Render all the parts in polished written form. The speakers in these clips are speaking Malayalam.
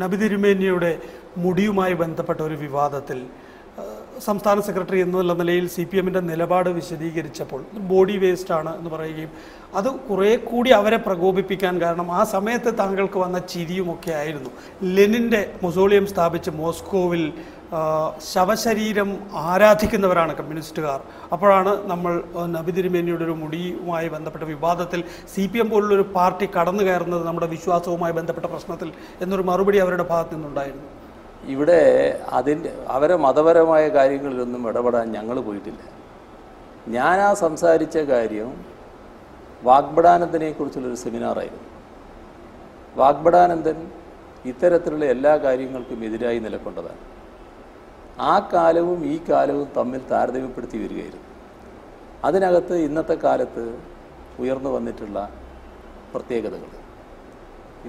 നബി തിരുമേനിയുടെ മുടിയുമായി ബന്ധപ്പെട്ട ഒരു വിവാദത്തിൽ സംസ്ഥാന സെക്രട്ടറി എന്നുള്ള നിലയിൽ CPM-ൻ്റെ നിലപാട് വിശദീകരിച്ചപ്പോൾ ബോഡി വേസ്റ്റ് ആണ് എന്ന് പറയുകയും അത് കുറേ കൂടി അവരെ പ്രകോപിപ്പിക്കാൻ കാരണം ആ സമയത്ത് താങ്കൾക്ക് വന്ന ചിരിയുമൊക്കെ ആയിരുന്നു. ലെനിൻ്റെ മൊസോളിയം സ്ഥാപിച്ച് മോസ്കോവിൽ ശവശരീരം ആരാധിക്കുന്നവരാണ് കമ്മ്യൂണിസ്റ്റുകാർ. അപ്പോഴാണ് നമ്മൾ നബി തിരുമേനിയുടെ ഒരു മുടിയുമായി ബന്ധപ്പെട്ട വിവാദത്തിൽ CPM പോലുള്ളൊരു പാർട്ടി കടന്നു കയറുന്നത് നമ്മുടെ വിശ്വാസവുമായി ബന്ധപ്പെട്ട പ്രശ്നത്തിൽ എന്നൊരു മറുപടി അവരുടെ ഭാഗത്തു നിന്നുണ്ടായിരുന്നു. ഇവിടെ അവരെ മതപരമായ കാര്യങ്ങളിലൊന്നും ഇടപെടാൻ ഞങ്ങൾ പോയിട്ടില്ല. ഞാൻ സംസാരിച്ച കാര്യം വാഗ്ബടാനന്ദനെക്കുറിച്ചുള്ളൊരു സെമിനാറായിരുന്നു. വാഗ്ബടാനന്ദൻ ഇത്തരത്തിലുള്ള എല്ലാ കാര്യങ്ങൾക്കും എതിരായി നിലകൊണ്ടതാണ്. ആ കാലവും ഈ കാലവും തമ്മിൽ താരതമ്യപ്പെടുത്തി വരികയായിരുന്നു. അതിനകത്ത് ഇന്നത്തെ കാലത്ത് ഉയർന്നു വന്നിട്ടുള്ള പ്രത്യേകതകൾ,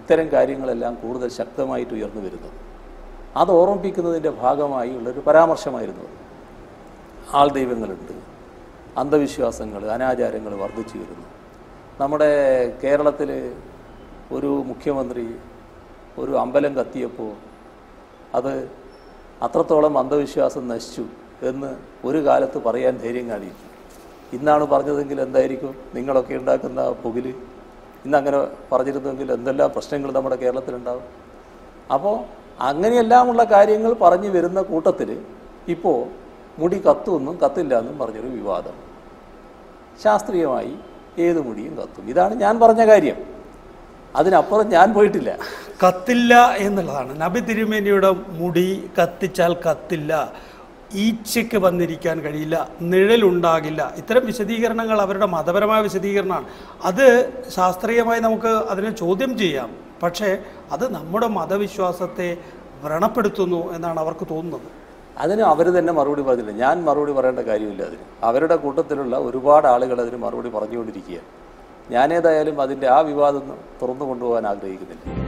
ഇത്തരം കാര്യങ്ങളെല്ലാം കൂടുതൽ ശക്തമായിട്ട് ഉയർന്നു വരുന്നത്, അത് ഓർമ്മിപ്പിക്കുന്നതിൻ്റെ ഭാഗമായി ഉള്ളൊരു പരാമർശമായിരുന്നു. ആൾ ദൈവങ്ങളുണ്ട്, അന്ധവിശ്വാസങ്ങൾ, അനാചാരങ്ങൾ വർദ്ധിച്ചു വരുന്നു. നമ്മുടെ കേരളത്തിൽ ഒരു മുഖ്യമന്ത്രി ഒരു അമ്പലം കത്തിയപ്പോൾ അത് അത്രത്തോളം അന്ധവിശ്വാസം നശിച്ചു എന്ന് ഒരു കാലത്ത് പറയാൻ ധൈര്യം കാണിക്കും. ഇന്നാണ് പറഞ്ഞതെങ്കിൽ എന്തായിരിക്കും നിങ്ങളൊക്കെ ഉണ്ടാക്കുന്ന പുകില്? ഇന്നങ്ങനെ പറഞ്ഞിരുന്നെങ്കിൽ എന്തെല്ലാം പ്രശ്നങ്ങൾ നമ്മുടെ കേരളത്തിലുണ്ടാകും. അപ്പോൾ അങ്ങനെയെല്ലാമുള്ള കാര്യങ്ങൾ പറഞ്ഞു വരുന്ന കൂട്ടത്തിൽ ഇപ്പോൾ മുടി കത്തുമെന്നും കത്തില്ല എന്നും പറഞ്ഞൊരു വിവാദം. ശാസ്ത്രീയമായി ഏത് മുടിയും കത്തും, ഇതാണ് ഞാൻ പറഞ്ഞ കാര്യം. അതിനപ്പുറം ഞാൻ പോയിട്ടില്ല. കത്തില്ല എന്നുള്ളതാണ്. നബി തിരുമേനിയുടെ മുടി കത്തിച്ചാൽ കത്തില്ല, ഈച്ചയ്ക്ക് വന്നിരിക്കാൻ കഴിയില്ല, നിഴലുണ്ടാകില്ല, ഇത്തരം വിശദീകരണങ്ങൾ അവരുടെ മതപരമായ വിശദീകരണമാണ്. അത് ശാസ്ത്രീയമായി നമുക്ക് അതിനെ ചോദ്യം ചെയ്യാം. പക്ഷേ അത് നമ്മുടെ മതവിശ്വാസത്തെ വ്രണപ്പെടുത്തുന്നു എന്നാണ് അവർക്ക് തോന്നുന്നത്. അതിന് അവർ തന്നെ മറുപടി പറഞ്ഞില്ല. ഞാൻ മറുപടി പറയേണ്ട കാര്യമില്ല. അതിന് അവരുടെ കൂട്ടത്തിലുള്ള ഒരുപാട് ആളുകൾ അതിന് മറുപടി പറഞ്ഞുകൊണ്ടിരിക്കുകയാണ്. ഞാനേതായാലും അതിൻ്റെ ആ വിവാദം തുറന്നു കൊണ്ടുപോകാൻ ആഗ്രഹിക്കുന്നില്ല.